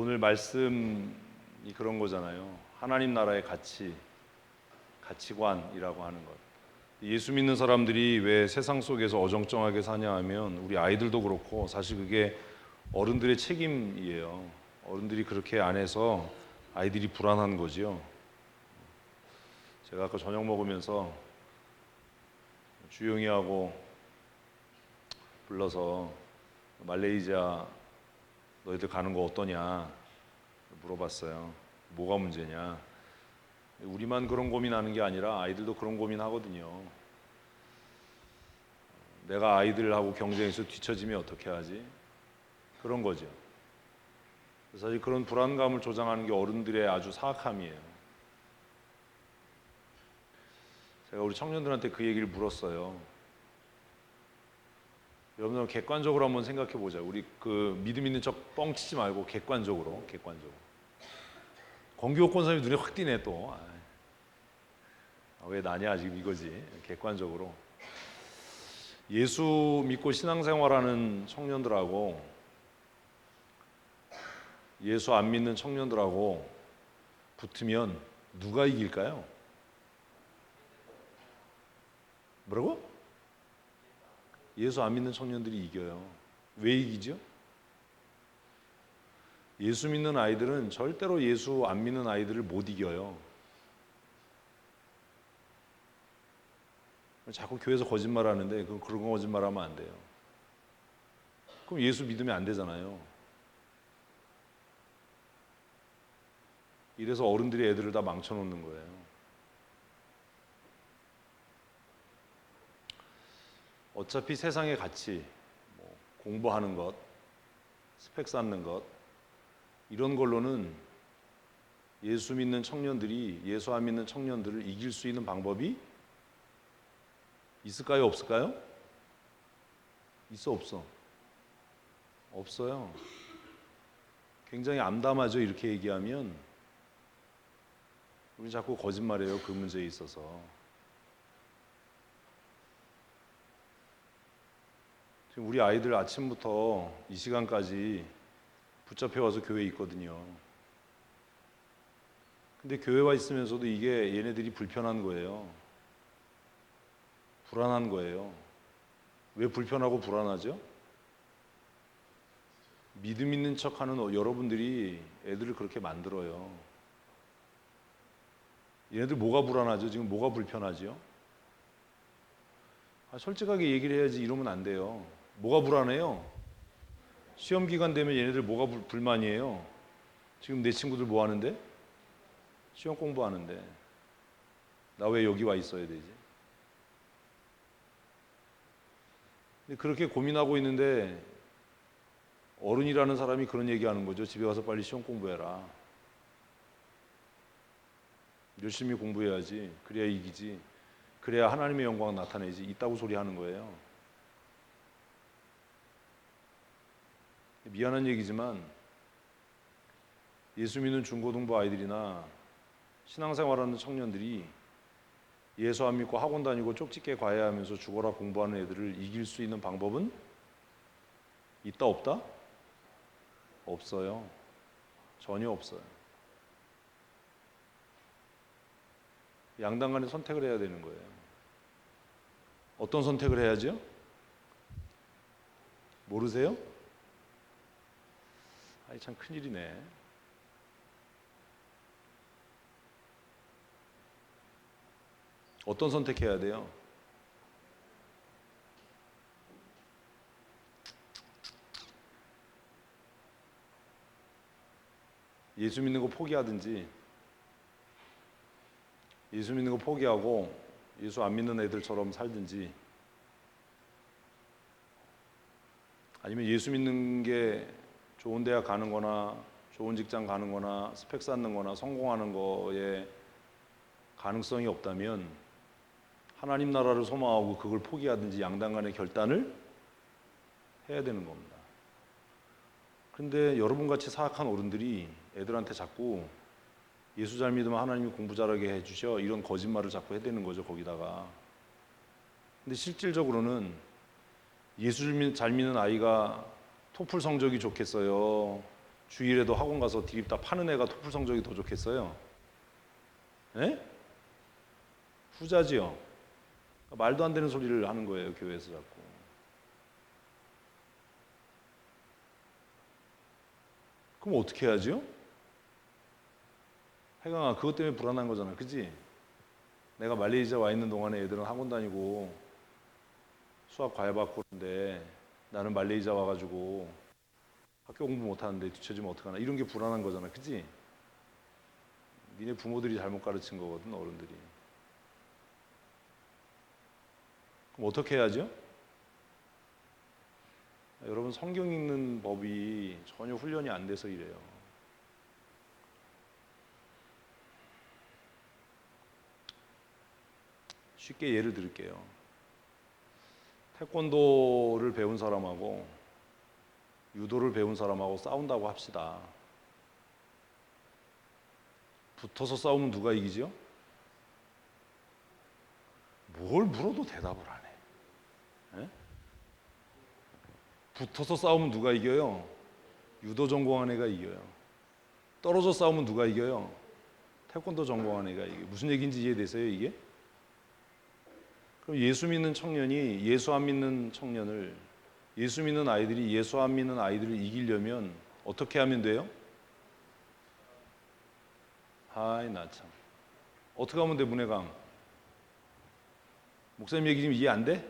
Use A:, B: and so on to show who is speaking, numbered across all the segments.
A: 오늘 말씀이 그런 거잖아요. 하나님 나라의 가치관이라고 하는 것. 예수 믿는 사람들이 왜 세상 속에서 어정쩡하게 사냐 하면 우리 아이들도 그렇고 사실 그게 어른들의 책임이에요. 어른들이 그렇게 안 해서 아이들이 불안한 거지요. 제가 아까 저녁 먹으면서 주영이하고 불러서 말레이시아 너희들 가는 거 어떠냐 물어봤어요. 뭐가 문제냐. 우리만 그런 고민하는 게 아니라 아이들도 그런 고민하거든요. 내가 아이들하고 경쟁해서 뒤처지면 어떻게 하지? 그런 거죠. 사실 그런 불안감을 조장하는 게 어른들의 아주 사악함이에요. 제가 우리 청년들한테 그 얘기를 물었어요. 여러분들 객관적으로 한번 생각해 보자. 우리 그 믿음 있는 척 뻥치지 말고 객관적으로. 권기호 권사님 눈에 확 띄네 또. 왜 나냐 지금 이거지. 객관적으로. 예수 믿고 신앙생활하는 청년들하고 예수 안 믿는 청년들하고 붙으면 누가 이길까요? 뭐라고? 예수 안 믿는 청년들이 이겨요. 왜 이기죠? 예수 믿는 아이들은 절대로 예수 안 믿는 아이들을 못 이겨요. 자꾸 교회에서 거짓말하는데 그런 거 거짓말하면 안 돼요. 그럼 예수 믿으면 안 되잖아요. 이래서 어른들이 애들을 다 망쳐놓는 거예요. 어차피 세상의 가치, 공부하는 것, 스펙 쌓는 것 이런 걸로는 예수 믿는 청년들이 예수 안 믿는 청년들을 이길 수 있는 방법이 있을까요? 없을까요? 있어 없어? 없어요. 굉장히 암담하죠. 이렇게 얘기하면 우리 자꾸 거짓말해요. 그 문제에 있어서. 지금 우리 아이들 아침부터 이 시간까지 붙잡혀 와서 교회에 있거든요. 근데 교회 와 있으면서도 이게 얘네들이 불편한 거예요. 불안한 거예요. 왜 불편하고 불안하죠? 믿음 있는 척하는 여러분들이 애들을 그렇게 만들어요. 얘네들 뭐가 불안하죠? 지금 뭐가 불편하죠? 솔직하게 얘기를 해야지. 이러면 안 돼요. 뭐가 불안해요? 시험 기간 되면 얘네들 뭐가 불만이에요? 지금 내 친구들 뭐 하는데? 시험 공부하는데 나 왜 여기 와 있어야 되지? 근데 그렇게 고민하고 있는데 어른이라는 사람이 그런 얘기하는 거죠. 집에 가서 빨리 시험 공부해라. 열심히 공부해야지. 그래야 이기지. 그래야 하나님의 영광 나타내지. 있다고 소리하는 거예요. 미안한 얘기지만 예수 믿는 중고등부 아이들이나 신앙생활하는 청년들이 예수 안 믿고 학원 다니고 쪽집게 과외하면서 죽어라 공부하는 애들을 이길 수 있는 방법은 있다 없다? 없어요. 전혀 없어요. 양당 간에 선택을 해야 되는 거예요. 어떤 선택을 해야죠? 모르세요? 참 큰일이네. 어떤 선택해야 돼요? 예수 믿는 거 포기하든지 예수 믿는 거 포기하고 예수 안 믿는 애들처럼 살든지 아니면 예수 믿는 게 좋은 대학 가는 거나 좋은 직장 가는 거나 스펙 쌓는 거나 성공하는 거에 가능성이 없다면 하나님 나라를 소망하고 그걸 포기하든지 양당 간의 결단을 해야 되는 겁니다. 근데 여러분같이 사악한 어른들이 애들한테 자꾸 예수 잘 믿으면 하나님이 공부 잘하게 해주셔 이런 거짓말을 자꾸 해대는 거죠. 거기다가. 근데 실질적으로는 예수 잘 믿는 아이가 토플 성적이 좋겠어요? 주일에도 학원 가서 디립다 파는 애가 토플 성적이 더 좋겠어요? 에? 후자지요. 말도 안 되는 소리를 하는 거예요, 교회에서 자꾸. 그럼 어떻게 해야죠? 혜강아, 그것 때문에 불안한 거잖아, 그지? 내가 말레이시아 와 있는 동안에 애들은 학원 다니고 수학 과외 받고 그러는데 나는 말레이시아 와가지고 학교 공부 못하는데 뒤처지면 어떡하나, 이런 게 불안한 거잖아, 그지? 니네 부모들이 잘못 가르친 거거든, 어른들이. 그럼 어떻게 해야죠? 여러분, 성경 읽는 법이 전혀 훈련이 안 돼서 이래요. 쉽게 예를 들을게요. 태권도를 배운 사람하고 유도를 배운 사람하고 싸운다고 합시다. 붙어서 싸우면 누가 이기죠? 뭘 물어도 대답을 안 해. 에? 붙어서 싸우면 누가 이겨요? 유도 전공한 애가 이겨요. 떨어져 싸우면 누가 이겨요? 태권도 전공한 애가 이겨요. 무슨 얘기인지 이해되세요, 이게? 그럼 예수 믿는 청년이 예수 안 믿는 청년을, 예수 믿는 아이들이 예수 안 믿는 아이들을 이기려면 어떻게 하면 돼요? 아이, 나 참. 어떻게 하면 돼, 문혜강? 목사님 얘기 좀 이해 안 돼?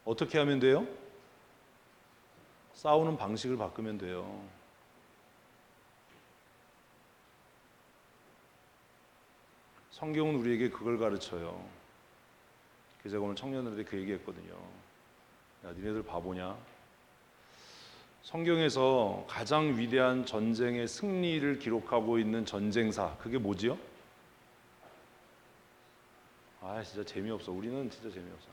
A: 어떻게 하면 돼요? 싸우는 방식을 바꾸면 돼요. 성경은 우리에게 그걸 가르쳐요. 그래서 제가 오늘 청년들한테 그 얘기했거든요. 야, 니네들 바보냐? 성경에서 가장 위대한 전쟁의 승리를 기록하고 있는 전쟁사, 그게 뭐지요? 아, 진짜 재미없어. 우리는 진짜 재미없어.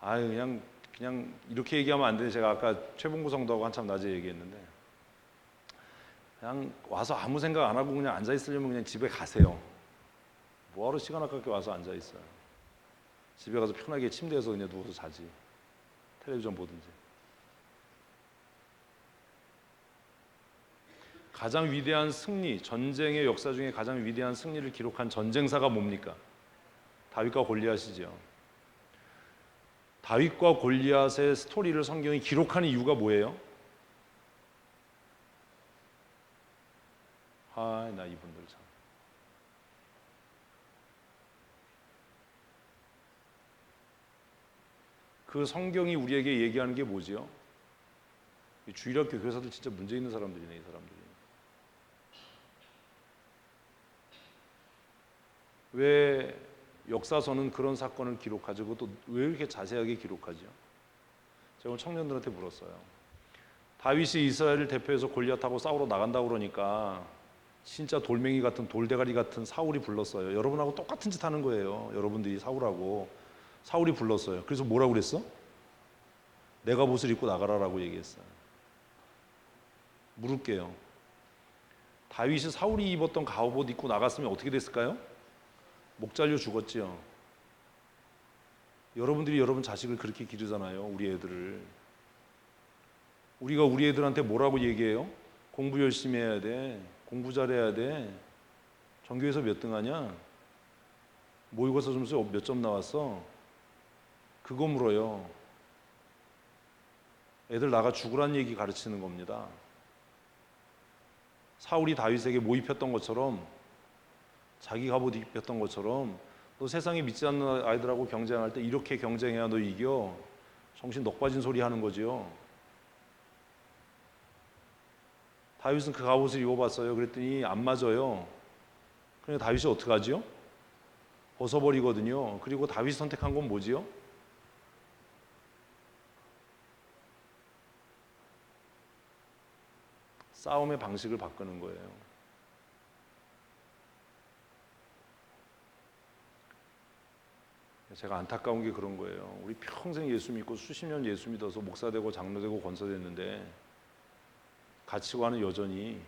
A: 아, 그냥 이렇게 얘기하면 안 돼. 제가 아까 최봉구 성도하고 한참 낮에 얘기했는데, 그냥 와서 아무 생각 안 하고 그냥 앉아 있으려면 그냥 집에 가세요. 뭐하러 시간 아깝게 와서 앉아 있어요. 집에 가서 편하게 침대에서 그냥 누워서 자지. 텔레비전 보든지. 가장 위대한 승리, 전쟁의 역사 중에 가장 위대한 승리를 기록한 전쟁사가 뭡니까? 다윗과 골리앗이죠. 다윗과 골리앗의 스토리를 성경이 기록하는 이유가 뭐예요? 아, 나 이분들 참. 그 성경이 우리에게 얘기하는 게 뭐지요? 주일학교 교사들 진짜 문제 있는 사람들이네, 이 사람들이. 왜 역사서는 그런 사건을 기록하죠? 그것도 왜 이렇게 자세하게 기록하죠? 제가 오늘 청년들한테 물었어요. 다윗이 이스라엘을 대표해서 골리앗하고 싸우러 나간다고 그러니까 진짜 돌멩이 같은 돌대가리 같은 사울이 불렀어요. 여러분하고 똑같은 짓 하는 거예요. 여러분들이 사울하고. 사울이 불렀어요. 그래서 뭐라고 그랬어? 내가 옷을 입고 나가라라고 얘기했어요. 물을게요. 다윗이 사울이 입었던 갑옷 입고 나갔으면 어떻게 됐을까요? 목 잘려 죽었지요. 여러분들이 여러분 자식을 그렇게 기르잖아요. 우리 애들을. 우리가 우리 애들한테 뭐라고 얘기해요? 공부 열심히 해야 돼. 공부 잘해야 돼. 전교에서 몇 등 하냐? 모의고사 점수 몇 점 나왔어? 그거 물어요. 애들 나가 죽으란 얘기 가르치는 겁니다. 사울이 다윗에게 뭐 입혔던 것처럼, 자기 갑옷 입혔던 것처럼, 너 세상에 믿지 않는 아이들하고 경쟁할 때 이렇게 경쟁해야 너 이겨. 정신 넋 빠진 소리 하는 거지요. 다윗은 그 갑옷을 입어봤어요. 그랬더니 안 맞아요. 그러니까 다윗이 어떻게 하지요? 벗어버리거든요. 그리고 다윗이 선택한 건 뭐지요? 싸움의 방식을 바꾸는 거예요. 제가 안타까운 게 그런 거예요. 우리 평생 예수 믿고 수십 년 예수 믿어서 목사 되고 장로 되고 권사 됐는데 가치관은 여전히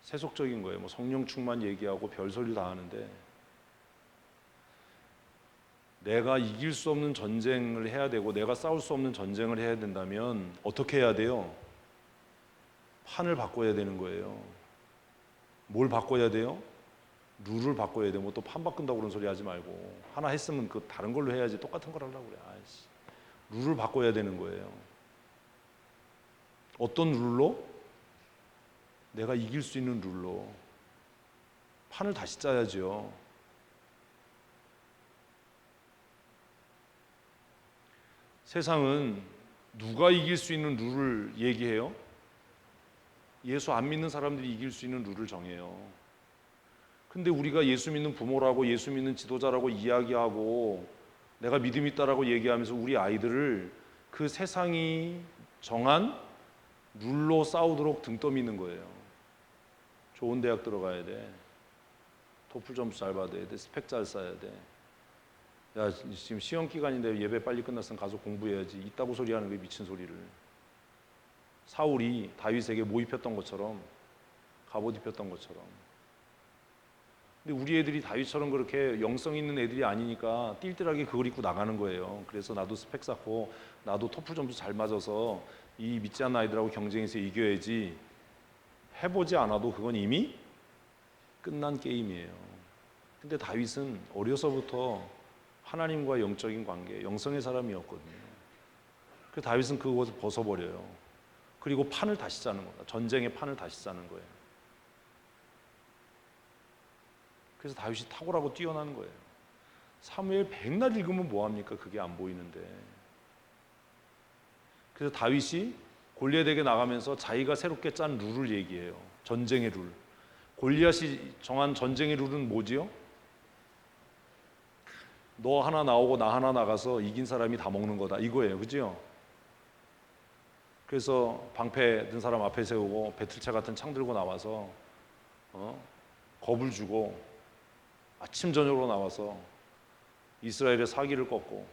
A: 세속적인 거예요. 뭐 성령 충만 얘기하고 별소리를 다 하는데 내가 이길 수 없는 전쟁을 해야 되고 내가 싸울 수 없는 전쟁을 해야 된다면 어떻게 해야 돼요? 판을 바꿔야 되는 거예요. 뭘 바꿔야 돼요? 룰을 바꿔야 돼요. 뭐 또 판 바꾼다고 그런 소리 하지 말고 하나 했으면 그 다른 걸로 해야지 똑같은 걸 하려고 그래. 아이씨. 룰을 바꿔야 되는 거예요. 어떤 룰로? 내가 이길 수 있는 룰로 판을 다시 짜야죠. 세상은 누가 이길 수 있는 룰을 얘기해요? 예수 안 믿는 사람들이 이길 수 있는 룰을 정해요. 근데 우리가 예수 믿는 부모라고 예수 믿는 지도자라고 이야기하고 내가 믿음 있다라고 얘기하면서 우리 아이들을 그 세상이 정한 룰로 싸우도록 등 떠미는 거예요. 좋은 대학 들어가야 돼. 토플 점수 잘 받아야 돼. 스펙 잘 쌓아야 돼. 야, 지금 시험 기간인데 예배 빨리 끝났으면 가서 공부해야지. 이따구 소리하는 게 미친 소리를. 사울이 다윗에게 뭐 입혔던 것처럼, 갑옷 입혔던 것처럼. 근데 우리 애들이 다윗처럼 그렇게 영성 있는 애들이 아니니까 띨띨하게 그걸 입고 나가는 거예요. 그래서 나도 스펙 쌓고 나도 토플 점수 잘 맞아서 이 믿지 않는 아이들하고 경쟁해서 이겨야지. 해보지 않아도 그건 이미 끝난 게임이에요. 근데 다윗은 어려서부터 하나님과 영적인 관계, 영성의 사람이었거든요. 그래서 다윗은 그것을 벗어버려요. 그리고 판을 다시 짜는 거다. 전쟁의 판을 다시 짜는 거예요. 그래서 다윗이 탁월하고 뛰어난 거예요. 사무엘 백날 읽으면 뭐합니까? 그게 안 보이는데. 그래서 다윗이 골리앗에게 나가면서 자기가 새롭게 짠 룰을 얘기해요. 전쟁의 룰. 골리앗이 정한 전쟁의 룰은 뭐지요? 너 하나 나오고 나 하나 나가서 이긴 사람이 다 먹는 거다. 이거예요. 그죠? 그래서 방패 든 사람 앞에 세우고 배틀차 같은 창 들고 나와서 겁을 주고 아침 저녁으로 나와서 이스라엘의 사기를 꺾고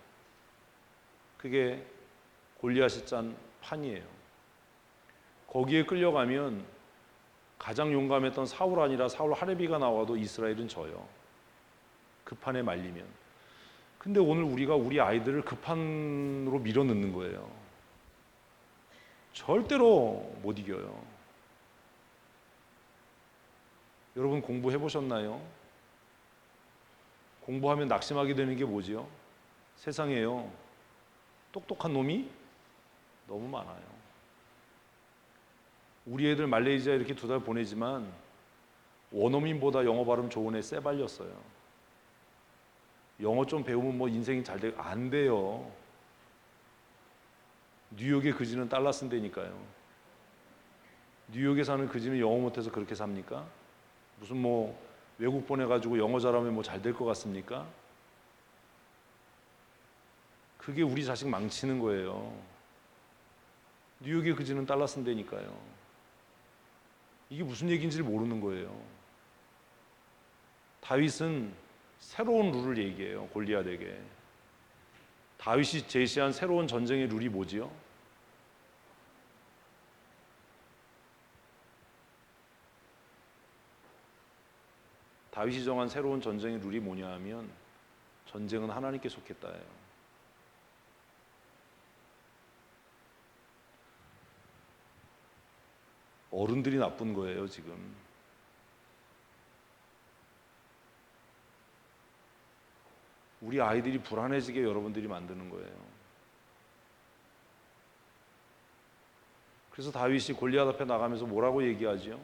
A: 그게 골리앗이 짠 판이에요. 거기에 끌려가면 가장 용감했던 사울 아니라 사울 하레비가 나와도 이스라엘은 져요. 그 판에 말리면. 근데 오늘 우리가 우리 아이들을 그 판으로 밀어넣는 거예요. 절대로 못 이겨요. 여러분 공부해 보셨나요? 공부하면 낙심하게 되는 게 뭐지요? 세상에요. 똑똑한 놈이 너무 많아요. 우리 애들 말레이시아 이렇게 2달 보내지만 원어민보다 영어 발음 좋은 애 쎄 발렸어요. 영어 좀 배우면 뭐 인생이 잘 돼. 안 돼요. 뉴욕의 그지는 달러 쓴다니까요. 뉴욕에 사는 그지는 영어 못해서 그렇게 삽니까? 무슨 뭐 외국 보내가지고 영어 잘하면 뭐 잘 될 것 같습니까? 그게 우리 자식 망치는 거예요. 뉴욕의 그지는 달러 쓴다니까요. 이게 무슨 얘기인지를 모르는 거예요. 다윗은 새로운 룰을 얘기해요. 골리앗에게. 다윗이 제시한 새로운 전쟁의 룰이 뭐지요? 다윗이 정한 새로운 전쟁의 룰이 뭐냐 하면 전쟁은 하나님께 속했다예요. 어른들이 나쁜 거예요, 지금. 우리 아이들이 불안해지게 여러분들이 만드는 거예요. 그래서 다윗이 골리앗 앞에 나가면서 뭐라고 얘기하지요?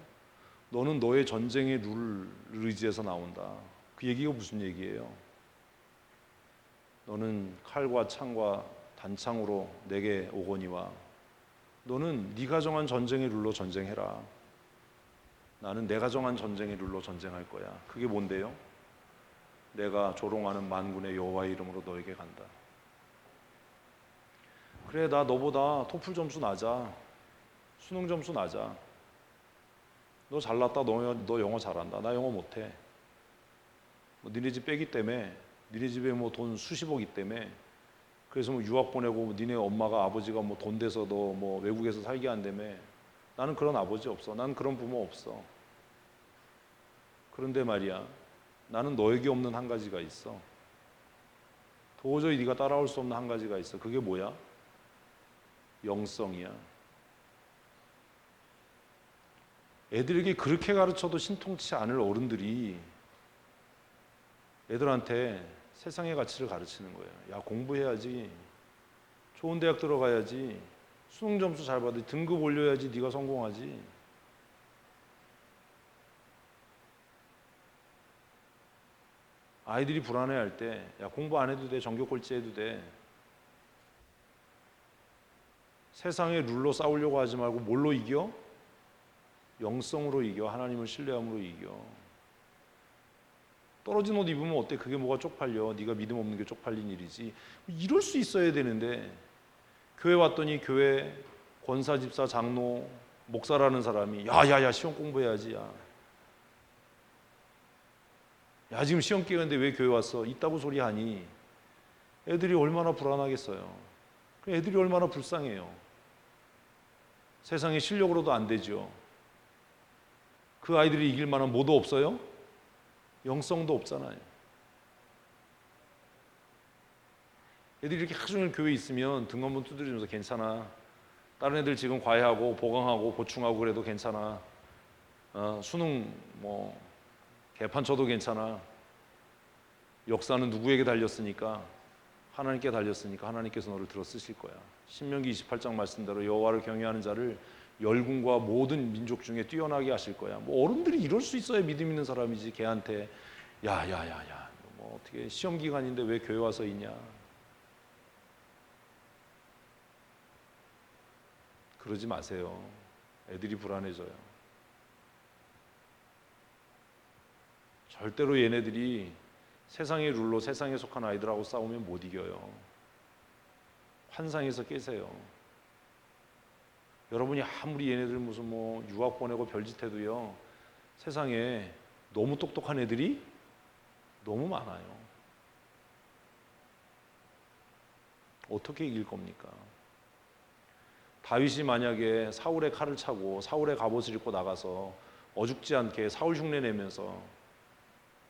A: 너는 너의 전쟁의 룰을 의지해서 나온다. 그 얘기가 무슨 얘기예요? 너는 칼과 창과 단창으로 내게 오거니와 너는 네가 정한 전쟁의 룰로 전쟁해라. 나는 내가 정한 전쟁의 룰로 전쟁할 거야. 그게 뭔데요? 내가 조롱하는 만군의 여호와의 이름으로 너에게 간다. 그래, 나 너보다 토플 점수 낮아. 수능 점수 낮아. 너 잘났다. 너 영어 잘한다. 나 영어 못해. 뭐 니네 집 빼기 때문에 니네 집에 뭐 돈 수십억 있 때문에 그래서 뭐 유학 보내고 니네 엄마가 아버지가 뭐 돈 돼서 너 뭐 외국에서 살게 한다며. 나는 그런 아버지 없어. 나는 그런 부모 없어. 그런데 말이야, 나는 너에게 없는 한 가지가 있어. 도저히 네가 따라올 수 없는 한 가지가 있어. 그게 뭐야? 영성이야. 애들에게 그렇게 가르쳐도 신통치 않을 어른들이 애들한테 세상의 가치를 가르치는 거예요. 야, 공부해야지. 좋은 대학 들어가야지. 수능 점수 잘 받아. 등급 올려야지 네가 성공하지. 아이들이 불안해할 때, 야, 공부 안 해도 돼. 전교 꼴찌 해도 돼. 세상의 룰로 싸우려고 하지 말고 뭘로 이겨? 영성으로 이겨. 하나님을 신뢰함으로 이겨. 떨어진 옷 입으면 어때? 그게 뭐가 쪽팔려? 네가 믿음 없는 게 쪽팔린 일이지. 이럴 수 있어야 되는데 교회 왔더니 교회 권사, 집사, 장로, 목사라는 사람이 야야야 시험 공부해야지. 야 지금 시험 기간인데 왜 교회 왔어? 있다고 소리하니 애들이 얼마나 불안하겠어요. 애들이 얼마나 불쌍해요. 세상에 실력으로도 안 되죠. 그 아이들이 이길 만한 뭐도 없어요? 영성도 없잖아요. 애들이 이렇게 하루 종일 교회에 있으면 등 한번 두드리면서 괜찮아. 다른 애들 지금 과외하고 보강하고 보충하고 그래도 괜찮아. 수능 뭐 개판 쳐도 괜찮아. 역사는 누구에게 달렸으니까? 하나님께 달렸으니까 하나님께서 너를 들어 쓰실 거야. 신명기 28장 말씀대로 여호와를 경외하는 자를 열군과 모든 민족 중에 뛰어나게 하실 거야. 뭐 어른들이 이럴 수 있어야 믿음 있는 사람이지. 걔한테 야야야야 뭐 어떻게 시험 기간인데 왜 교회 와서 있냐? 그러지 마세요. 애들이 불안해져요. 절대로 얘네들이 세상의 룰로 세상에 속한 아이들하고 싸우면 못 이겨요. 환상에서 깨세요. 여러분이 아무리 얘네들 무슨 뭐 유학 보내고 별짓해도요, 세상에 너무 똑똑한 애들이 너무 많아요. 어떻게 이길 겁니까? 다윗이 만약에 사울의 칼을 차고 사울의 갑옷을 입고 나가서 어죽지 않게 사울 흉내 내면서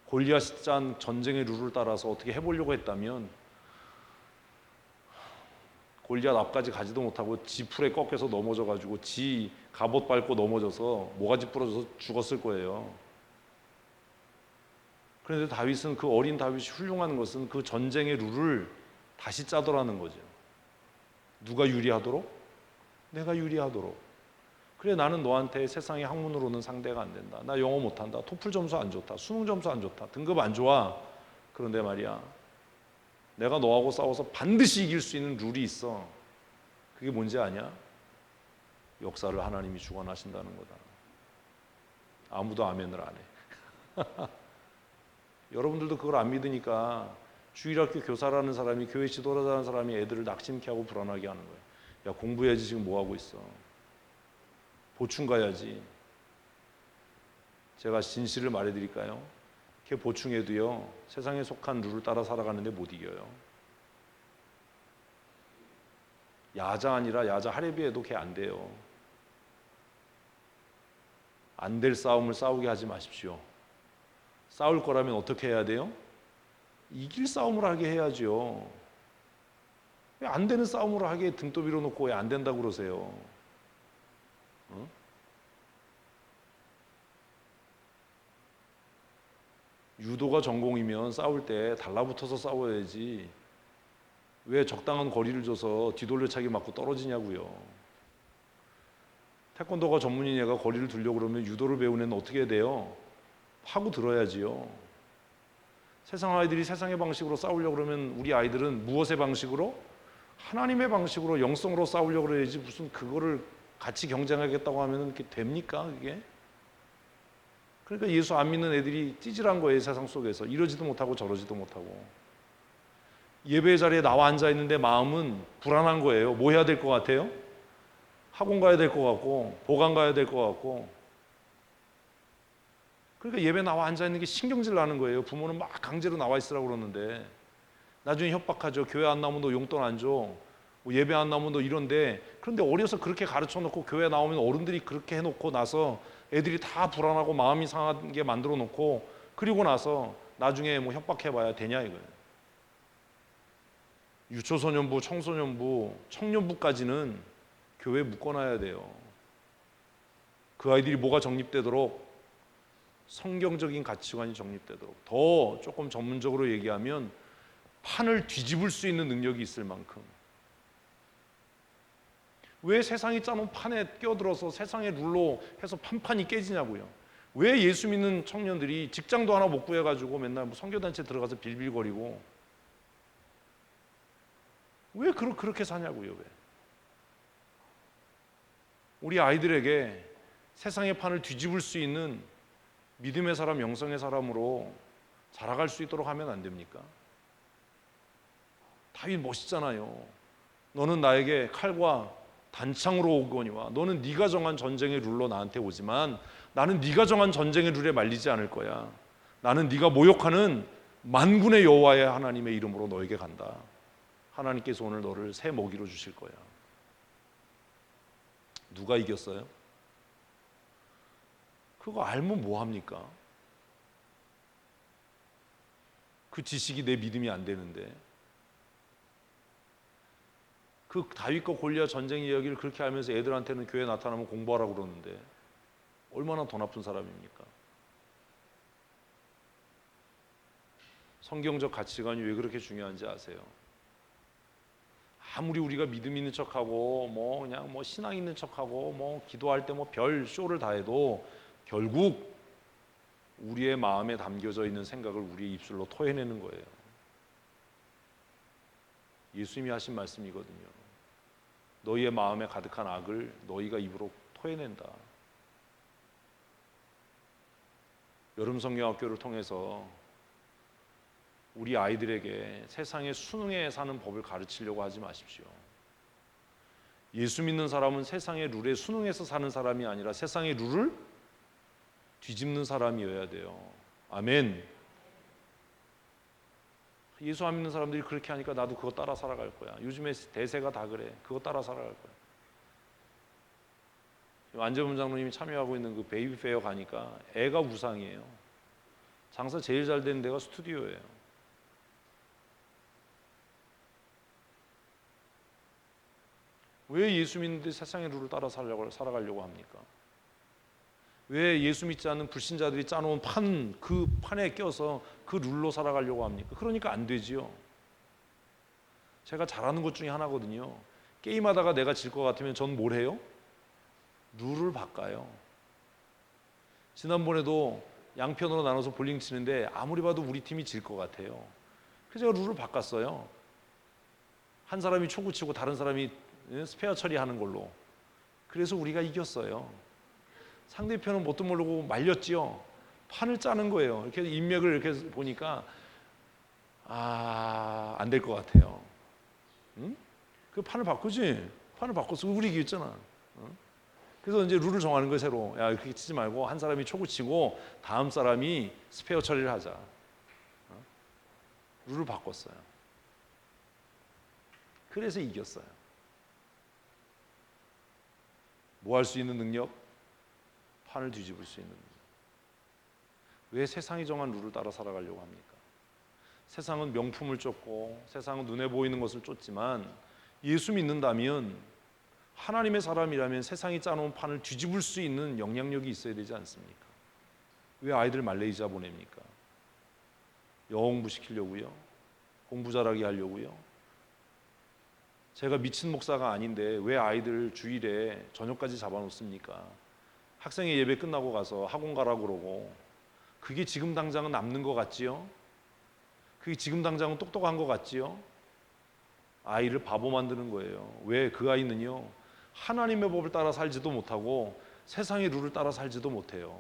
A: 골리앗이 짠 전쟁의 룰을 따라서 어떻게 해보려고 했다면 골리앗 앞까지 가지도 못하고 지 풀에 꺾여서 넘어져가지고 지 갑옷 밟고 넘어져서 모가지 부러져서 죽었을 거예요. 그런데 다윗은, 그 어린 다윗이 훌륭한 것은 그 전쟁의 룰을 다시 짜더라는 거죠. 누가 유리하도록? 내가 유리하도록. 그래, 나는 너한테 세상의 학문으로는 상대가 안 된다. 나 영어 못한다. 토플 점수 안 좋다. 수능 점수 안 좋다. 등급 안 좋아. 그런데 말이야, 내가 너하고 싸워서 반드시 이길 수 있는 룰이 있어. 그게 뭔지 아냐? 역사를 하나님이 주관하신다는 거다. 아무도 아멘을 안 해. 여러분들도 그걸 안 믿으니까 주일학교 교사라는 사람이, 교회 지도자라는 사람이 애들을 낙심케 하고 불안하게 하는 거예요. 야, 공부해야지. 지금 뭐 하고 있어? 보충 가야지. 제가 진실을 말해드릴까요? 걔 보충해도요, 세상에 속한 룰을 따라 살아가는데 못 이겨요. 야자 아니라 야자 할애비해도 걔 안 돼요. 안 될 싸움을 싸우게 하지 마십시오. 싸울 거라면 어떻게 해야 돼요? 이길 싸움을 하게 해야죠. 왜 안 되는 싸움을 하게 등도 밀어놓고 왜 안 된다고 그러세요? 유도가 전공이면 싸울 때 달라붙어서 싸워야지 왜 적당한 거리를 줘서 뒤돌려차기 맞고 떨어지냐고요. 태권도가 전문인 애가 거리를 두려고 그러면 유도를 배운 애는 어떻게 해야 돼요? 파고 들어야지요. 세상 아이들이 세상의 방식으로 싸우려고 그러면 우리 아이들은 무엇의 방식으로? 하나님의 방식으로, 영성으로 싸우려고 그래야지. 무슨 그거를 같이 경쟁하겠다고 하면 그게 됩니까? 그게? 그러니까 예수 안 믿는 애들이 찌질한 거예요. 세상 속에서 이러지도 못하고 저러지도 못하고. 예배 자리에 나와 앉아 있는데 마음은 불안한 거예요. 뭐 해야 될 것 같아요? 학원 가야 될 것 같고 보강 가야 될 것 같고. 그러니까 예배 나와 앉아 있는 게 신경질 나는 거예요. 부모는 막 강제로 나와 있으라고 그러는데 나중에 협박하죠. 교회 안 나오면 너 용돈 안 줘. 뭐 예배 안 나오면 너 이런데. 그런데 어려서 그렇게 가르쳐 놓고 교회 나오면 어른들이 그렇게 해놓고 나서 애들이 다 불안하고 마음이 상하게 만들어 놓고, 그리고 나서 나중에 뭐 협박해봐야 되냐 이거예요. 유초소년부, 청소년부, 청년부까지는 교회에 묶어놔야 돼요. 그 아이들이 뭐가 정립되도록, 성경적인 가치관이 정립되도록. 더 조금 전문적으로 얘기하면 판을 뒤집을 수 있는 능력이 있을 만큼. 왜 세상이 짜놓은 판에 끼어들어서 세상의 룰로 해서 판판이 깨지냐고요. 왜 예수 믿는 청년들이 직장도 하나 못 구해가지고 맨날 뭐 선교단체 들어가서 빌빌거리고, 왜 그렇게 사냐고요. 왜? 우리 아이들에게 세상의 판을 뒤집을 수 있는 믿음의 사람, 영성의 사람으로 자라갈 수 있도록 하면 안 됩니까? 다윗 멋있잖아요. 너는 나에게 칼과 단창으로 오거니와 너는 네가 정한 전쟁의 룰로 나한테 오지만 나는 네가 정한 전쟁의 룰에 말리지 않을 거야. 나는 네가 모욕하는 만군의 여호와의 하나님의 이름으로 너에게 간다. 하나님께서 오늘 너를 새 먹이로 주실 거야. 누가 이겼어요? 그거 알면 뭐합니까? 그 지식이 내 믿음이 안 되는데, 그 다윗과 골리앗 전쟁 이야기를 그렇게 하면서 애들한테는 교회 나타나면 공부하라고 그러는데 얼마나 더 나쁜 사람입니까? 성경적 가치관이 왜 그렇게 중요한지 아세요? 아무리 우리가 믿음 있는 척하고 그냥 신앙 있는 척하고 기도할 때 별 쇼를 다 해도 결국 우리의 마음에 담겨져 있는 생각을 우리의 입술로 토해내는 거예요. 예수님이 하신 말씀이거든요. 너희의 마음에 가득한 악을 너희가 입으로 토해낸다. 여름 성경학교를 통해서 우리 아이들에게 세상의 수능에 사는 법을 가르치려고 하지 마십시오. 예수 믿는 사람은 세상의 룰에 순응해서 사는 사람이 아니라 세상의 룰을 뒤집는 사람이어야 돼요. 아멘. 예수 안 믿는 사람들이 그렇게 하니까 나도 그거 따라 살아갈 거야. 요즘에 대세가 다 그래. 그거 따라 살아갈 거야. 안재범 장로님이 참여하고 있는 그 베이비 페어 가니까 애가 우상이에요. 장사 제일 잘 되는 데가 스튜디오예요. 왜 예수 믿는데 세상의 룰을 따라 살아가려고 합니까? 왜 예수 믿지 않는 불신자들이 짜놓은 그 판에 껴서 그 룰로 살아가려고 합니까? 그러니까 안 되지요. 제가 잘하는 것 중에 하나거든요. 게임하다가 내가 질 것 같으면 전 뭘 해요? 룰을 바꿔요. 지난번에도 양편으로 나눠서 볼링 치는데 아무리 봐도 우리 팀이 질 것 같아요. 그래서 제가 룰을 바꿨어요. 한 사람이 초구 치고 다른 사람이 스페어 처리하는 걸로. 그래서 우리가 이겼어요. 상대편은 뭣도 모르고 말렸지요. 판을 짜는 거예요. 이렇게 인맥을 이렇게 보니까 안 될 것 같아요. 응? 그 판을 바꾸지. 판을 바꿔서 우리 이겼잖아. 응? 그래서 이제 룰을 정하는 거예요. 새로. 야, 이렇게 치지 말고 한 사람이 초구 치고 다음 사람이 스페어 처리를 하자. 응? 룰을 바꿨어요. 그래서 이겼어요. 뭐 할 수 있는 능력? 판을 뒤집을 수 있는 능력. 왜 세상이 정한 룰을 따라 살아가려고 합니까? 세상은 명품을 쫓고 세상은 눈에 보이는 것을 쫓지만 예수 믿는다면, 하나님의 사람이라면 세상이 짜놓은 판을 뒤집을 수 있는 영향력이 있어야 되지 않습니까? 왜 아이들 말레이시아 보냅니까? 영어 공부 시키려고요? 공부 잘하게 하려고요? 제가 미친 목사가 아닌데 왜 아이들 주일에 저녁까지 잡아놓습니까? 학생회 예배 끝나고 가서 학원 가라고 그러고, 그게 지금 당장은 남는 것 같지요? 그게 지금 당장은 똑똑한 것 같지요? 아이를 바보 만드는 거예요. 왜? 그 아이는요, 하나님의 법을 따라 살지도 못하고 세상의 룰을 따라 살지도 못해요.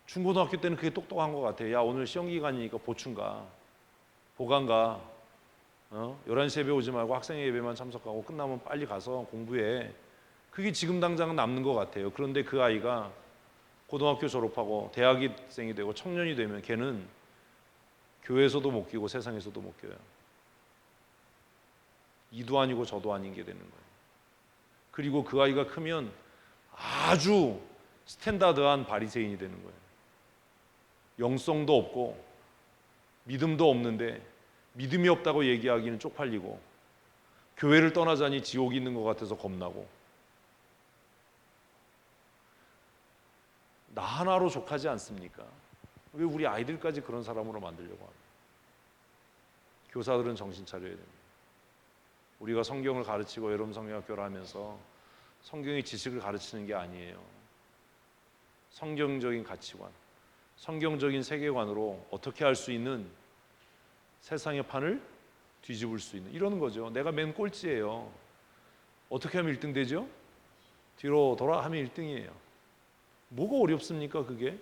A: 중고등학교 때는 그게 똑똑한 것 같아요. 야, 오늘 시험 기간이니까 보충 가, 보강 가, 11시 예배 오지 말고 학생회 예배만 참석하고 끝나면 빨리 가서 공부해. 그게 지금 당장은 남는 것 같아요. 그런데 그 아이가 고등학교 졸업하고 대학생이 되고 청년이 되면 걔는 교회에서도 못 끼고 세상에서도 못 껴요. 이도 아니고 저도 아닌 게 되는 거예요. 그리고 그 아이가 크면 아주 스탠다드한 바리새인이 되는 거예요. 영성도 없고 믿음도 없는데 믿음이 없다고 얘기하기는 쪽팔리고, 교회를 떠나자니 지옥이 있는 것 같아서 겁나고, 나 하나로 족하지 않습니까? 왜 우리 아이들까지 그런 사람으로 만들려고 합니까? 교사들은 정신 차려야 됩니다. 우리가 성경을 가르치고 여러분 성경학교를 하면서 성경의 지식을 가르치는 게 아니에요. 성경적인 가치관, 성경적인 세계관으로 어떻게 할 수 있는, 세상의 판을 뒤집을 수 있는, 이러는 거죠. 내가 맨 꼴찌예요. 어떻게 하면 1등 되죠? 뒤로 돌아 하면 1등이에요. 뭐가 어렵습니까 그게?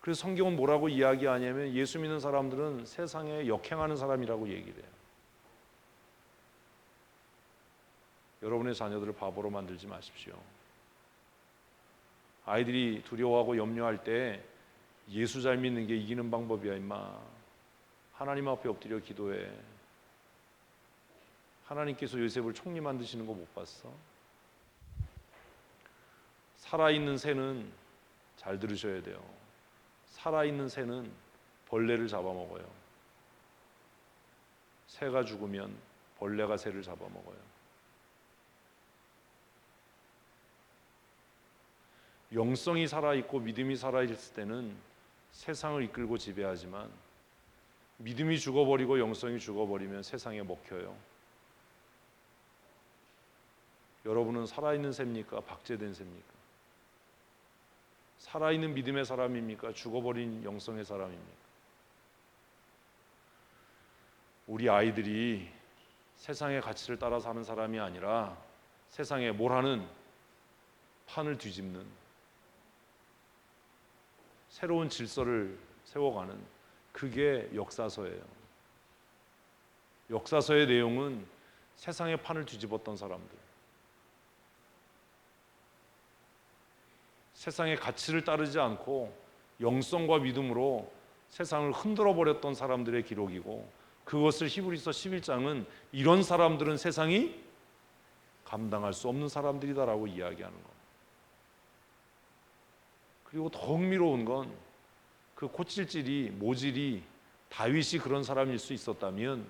A: 그래서 성경은 뭐라고 이야기하냐면, 예수 믿는 사람들은 세상에 역행하는 사람이라고 얘기를 해요. 여러분의 자녀들을 바보로 만들지 마십시오. 아이들이 두려워하고 염려할 때 예수 잘 믿는 게 이기는 방법이야 임마. 하나님 앞에 엎드려 기도해. 하나님께서 요셉을 총리 만드시는 거 못 봤어? 살아있는 새는, 잘 들으셔야 돼요, 살아있는 새는 벌레를 잡아먹어요. 새가 죽으면 벌레가 새를 잡아먹어요. 영성이 살아있고 믿음이 살아있을 때는 세상을 이끌고 지배하지만, 믿음이 죽어버리고 영성이 죽어버리면 세상에 먹혀요. 여러분은 살아있는 새입니까? 박제된 새입니까? 살아있는 믿음의 사람입니까? 죽어버린 영성의 사람입니까? 우리 아이들이 세상의 가치를 따라 사는 사람이 아니라 세상에 뭘 하는, 판을 뒤집는, 새로운 질서를 세워가는, 그게 역사서예요. 역사서의 내용은 세상의 판을 뒤집었던 사람들, 세상의 가치를 따르지 않고 영성과 믿음으로 세상을 흔들어 버렸던 사람들의 기록이고, 그것을 히브리서 11장은 이런 사람들은 세상이 감당할 수 없는 사람들이다라고 이야기하는 겁니다. 그리고 더 흥미로운 건, 그 코찔찔이, 모질이 다윗이 그런 사람일 수 있었다면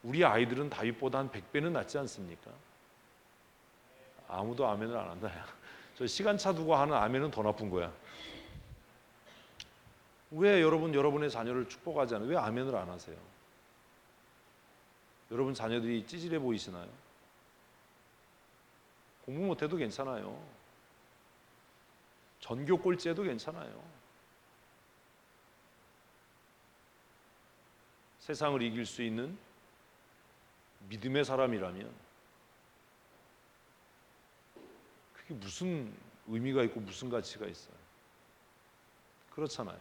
A: 우리 아이들은 다윗보다 한 100배는 낫지 않습니까? 아무도 아멘을 안 한다. 저 시간차 두고 하는 아멘은 더 나쁜 거야. 왜 여러분의 자녀를 축복하지 않아요? 왜 아멘을 안 하세요? 여러분 자녀들이 찌질해 보이시나요? 공부 못해도 괜찮아요. 전교 꼴찌해도 괜찮아요. 세상을 이길 수 있는 믿음의 사람이라면 그게 무슨 의미가 있고 무슨 가치가 있어요? 그렇잖아요.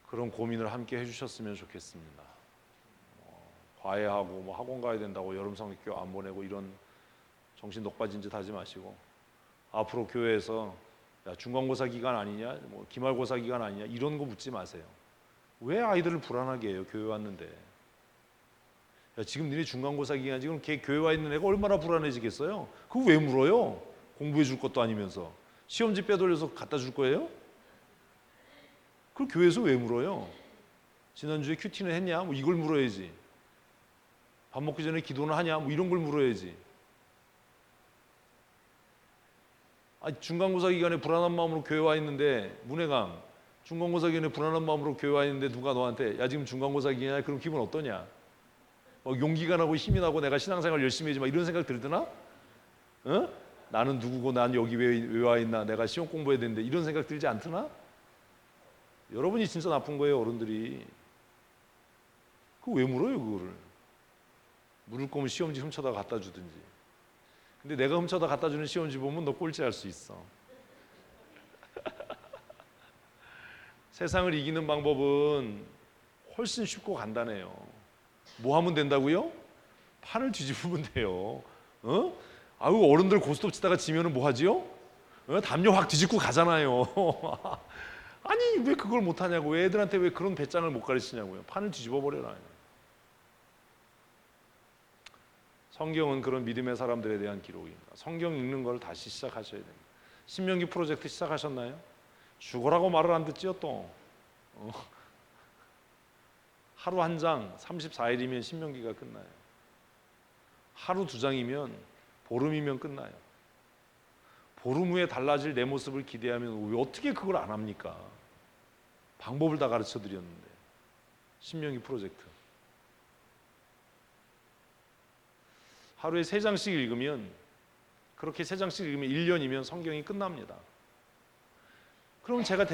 A: 그런 고민을 함께 해주셨으면 좋겠습니다. 과외하고 학원 가야 된다고 여름 성교 안 보내고 이런 정신 녹빠진 짓 하지 마시고, 앞으로 교회에서 야, 중간고사 기간 아니냐, 기말고사 기간 아니냐, 이런 거 묻지 마세요. 왜 아이들을 불안하게 해요? 교회 왔는데. 야, 지금 니네 중간고사 기간, 지금 걔 교회 와 있는 애가 얼마나 불안해지겠어요? 그거 왜 물어요? 공부해 줄 것도 아니면서. 시험지 빼돌려서 갖다 줄 거예요? 그걸 교회에서 왜 물어요? 지난주에 큐티는 했냐? 이걸 물어야지. 밥 먹기 전에 기도는 하냐? 이런 걸 물어야지. 중간고사 기간에 불안한 마음으로 교회 와 있는데, 문혜강, 중간고사 기간에 불안한 마음으로 교회 와 있는데 누가 너한테 야 지금 중간고사 기간이야? 그럼 기분 어떠냐? 용기가 나고 힘이 나고 내가 신앙생활 열심히 해야지 이런 생각 들드나? 어? 나는 누구고 난 여기 왜 와 있나? 내가 시험 공부해야 되는데, 이런 생각 들지 않드나? 여러분이 진짜 나쁜 거예요, 어른들이. 그거 왜 물어요, 그거를? 물을 거면 시험지 훔쳐다 갖다 주든지. 근데 내가 훔쳐다 갖다 주는 시험지 보면 너 꼴찌할 수 있어. 세상을 이기는 방법은 훨씬 쉽고 간단해요. 뭐 하면 된다고요? 판을 뒤집으면 돼요. 아유, 어른들 고스톱 치다가 지면은 뭐 하지요? 담요 확 뒤집고 가잖아요. 아니 왜 그걸 못하냐고. 왜 애들한테 왜 그런 배짱을 못 가르치냐고요. 판을 뒤집어 버려라. 성경은 그런 믿음의 사람들에 대한 기록입니다. 성경 읽는 걸 다시 시작하셔야 됩니다. 신명기 프로젝트 시작하셨나요? 죽어라고 말을 안 듣지요 또. 하루 한 장 34일이면 신명기가 끝나요. 하루 두 장이면 보름이면 끝나요. 보름 후에 달라질 내 모습을 기대하면 왜 어떻게 그걸 안 합니까? 방법을 다 가르쳐 드렸는데. 신명기 프로젝트. 하루에 3장씩 읽으면, 그렇게 3장씩 읽으면 1년이면 성경이 끝납니다. 그럼 제가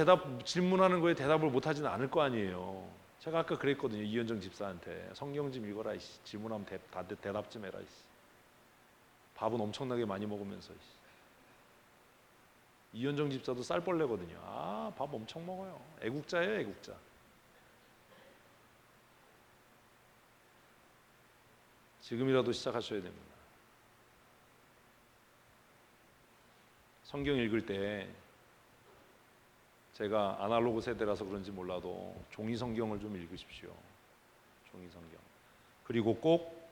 A: 질문하는 거에 대답을 못하지는 않을 거 아니에요. 제가 아까 그랬거든요. 이현정 집사한테 성경 좀 읽어라. 질문하면 대답 좀 해라. 밥은 엄청나게 많이 먹으면서. 이현정 집사도 쌀벌레거든요. 밥 엄청 먹어요. 애국자예요, 애국자. 지금이라도 시작하셔야 됩니다. 성경 읽을 때 제가 아날로그 세대라서 그런지 몰라도 종이 성경을 좀 읽으십시오. 종이 성경. 그리고 꼭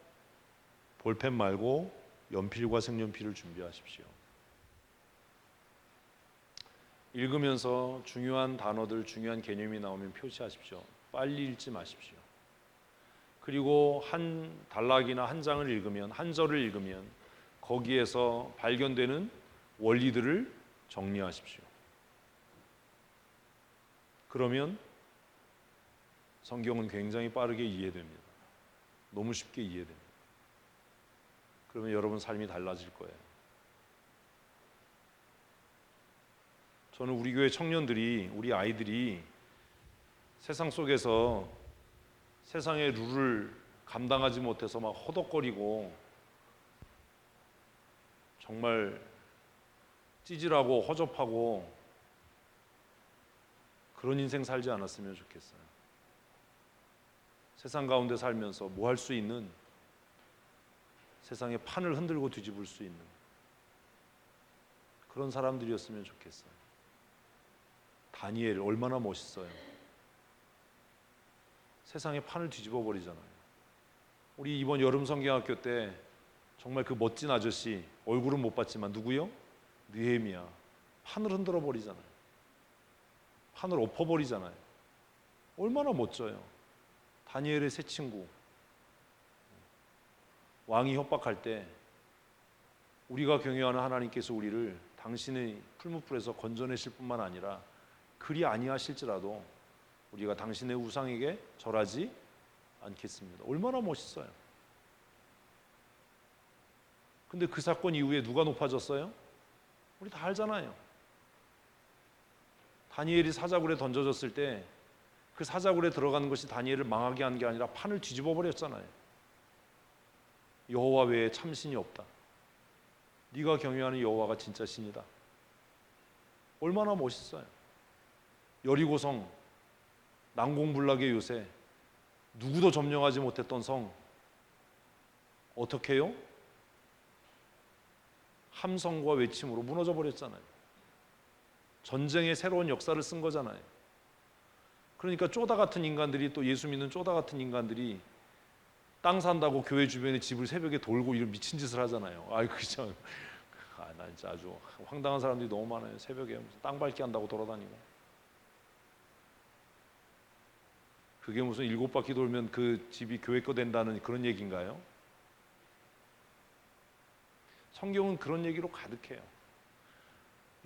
A: 볼펜 말고 연필과 색연필을 준비하십시오. 읽으면서 중요한 단어들, 중요한 개념이 나오면 표시하십시오. 빨리 읽지 마십시오. 그리고 한 단락이나 한 장을 읽으면, 한 절을 읽으면 거기에서 발견되는 원리들을 정리하십시오. 그러면 성경은 굉장히 빠르게 이해됩니다. 너무 쉽게 이해됩니다. 그러면 여러분 삶이 달라질 거예요. 저는 우리 교회 청년들이, 우리 아이들이 세상 속에서 세상의 룰을 감당하지 못해서 막 허덕거리고 정말 찌질하고 허접하고 그런 인생 살지 않았으면 좋겠어요. 세상 가운데 살면서 뭐 할 수 있는, 세상의 판을 흔들고 뒤집을 수 있는 그런 사람들이었으면 좋겠어요. 다니엘 얼마나 멋있어요. 세상의 판을 뒤집어 버리잖아요. 우리 이번 여름 성경학교 때 정말 그 멋진 아저씨, 얼굴은 못 봤지만 누구요? 느헤미야. 판을 흔들어 버리잖아요. 판을 엎어버리잖아요. 얼마나 멋져요. 다니엘의 새 친구. 왕이 협박할 때 우리가 경외하는 하나님께서 우리를 당신의 풀무불에서 건져내실 뿐만 아니라 그리 아니하실지라도 우리가 당신의 우상에게 절하지 않겠습니다. 얼마나 멋있어요. 근데 그 사건 이후에 누가 높아졌어요? 우리 다 알잖아요. 다니엘이 사자굴에 던져졌을 때 그 사자굴에 들어가는 것이 다니엘을 망하게 한 게 아니라 판을 뒤집어 버렸잖아요. 여호와 외에 참신이 없다. 네가 경외하는 여호와가 진짜 신이다. 얼마나 멋있어요. 여리고성, 난공불락의 요새, 누구도 점령하지 못했던 성, 어떻게 해요? 함성과 외침으로 무너져 버렸잖아요. 전쟁의 새로운 역사를 쓴 거잖아요. 그러니까 쪼다 같은 인간들이, 또 예수 믿는 쪼다 같은 인간들이 땅 산다고 교회 주변에 집을 새벽에 돌고 이런 미친 짓을 하잖아요. 그죠? 나 진짜 아주 황당한 사람들이 너무 많아요. 새벽에 무슨 땅 밟기 한다고 돌아다니고. 그게 무슨 7바퀴 돌면 그 집이 교회 거 된다는 그런 얘기인가요? 성경은 그런 얘기로 가득해요.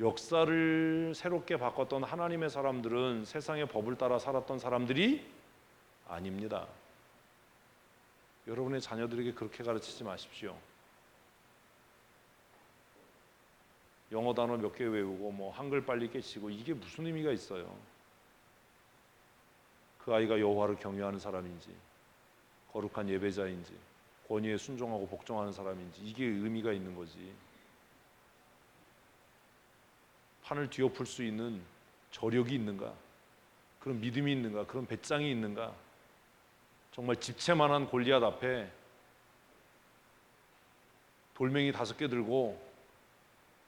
A: 역사를 새롭게 바꿨던 하나님의 사람들은 세상의 법을 따라 살았던 사람들이 아닙니다. 여러분의 자녀들에게 그렇게 가르치지 마십시오. 영어 단어 몇 개 외우고 뭐 한글 빨리 깨치고 이게 무슨 의미가 있어요? 그 아이가 여호와를 경외하는 사람인지, 거룩한 예배자인지, 권위에 순종하고 복종하는 사람인지, 이게 의미가 있는 거지. 판을 뒤엎을 수 있는 저력이 있는가? 그런 믿음이 있는가? 그런 배짱이 있는가? 정말 집채만한 골리앗 앞에 돌멩이 5개 들고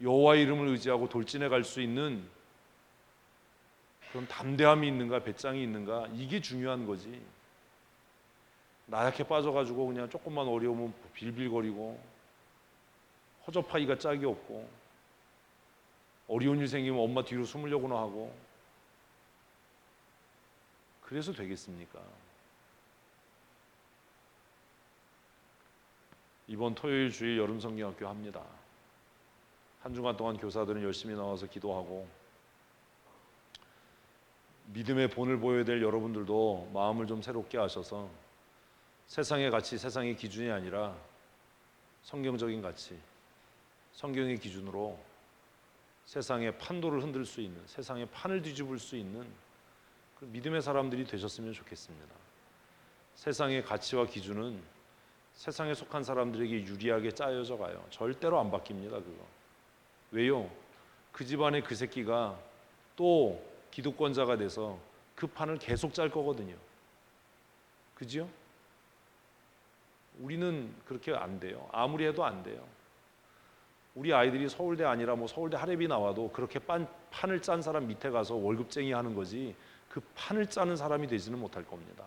A: 여호와의 이름을 의지하고 돌진해 갈 수 있는 그런 담대함이 있는가? 배짱이 있는가? 이게 중요한 거지. 나약해 빠져가지고 그냥 조금만 어려우면 빌빌거리고 허접하기가 짝이 없고 어려운 일 생기면 엄마 뒤로 숨으려고나 하고 그래서 되겠습니까? 이번 토요일 주일 여름 성경학교 합니다. 한 주간 동안 교사들은 열심히 나와서 기도하고 믿음의 본을 보여야 될 여러분들도 마음을 좀 새롭게 하셔서 세상의 가치, 세상의 기준이 아니라 성경적인 가치, 성경의 기준으로 세상의 판도를 흔들 수 있는, 세상의 판을 뒤집을 수 있는 그 믿음의 사람들이 되셨으면 좋겠습니다. 세상의 가치와 기준은 세상에 속한 사람들에게 유리하게 짜여져 가요. 절대로 안 바뀝니다. 그거. 왜요? 그 집안의 그 새끼가 또 기득권자가 돼서 그 판을 계속 짤 거거든요. 그지요? 우리는 그렇게 안 돼요. 아무리 해도 안 돼요. 우리 아이들이 서울대 아니라 뭐 서울대 하랩이 나와도 그렇게 판을 짠 사람 밑에 가서 월급쟁이 하는 거지 그 판을 짜는 사람이 되지는 못할 겁니다.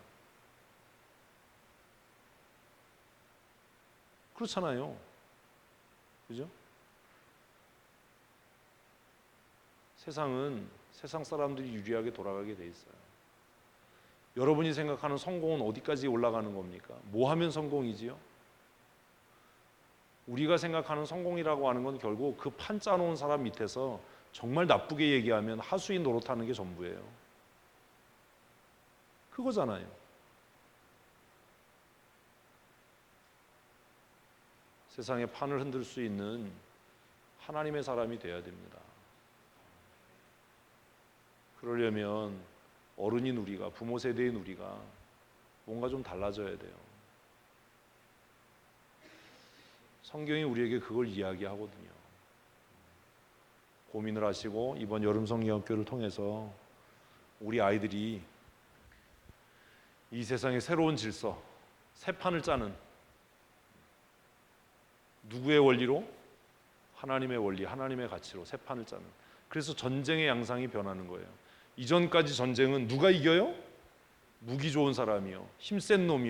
A: 그렇잖아요. 그죠? 세상은 세상 사람들이 유리하게 돌아가게 돼 있어요. 여러분이 생각하는 성공은 어디까지 올라가는 겁니까? 뭐 하면 성공이지요? 우리가 생각하는 성공이라고 하는 건 결국 그 판 짜놓은 사람 밑에서 정말 나쁘게 얘기하면 하수인 노릇하는 게 전부예요. 그거잖아요. 세상의 판을 흔들 수 있는 하나님의 사람이 되어야 됩니다. 그러려면 어른인 우리가, 부모 세대인 우리가 뭔가 좀 달라져야 돼요. 성경이 우리에게 그걸 이야기하거든요. 고민을 하시고 이번 여름 성경학교를 통해서 우리 아이들이 이 세상의 새로운 질서, 새 판을 짜는 누구의 원리로? 하나님의 원리, 하나님의 가치로 새 판을 짜는. 그래서 전쟁의 양상이 변하는 거예요. 이전까지 전쟁은 누가 이겨요? 무기 좋은 사람이요, 힘센 놈이요,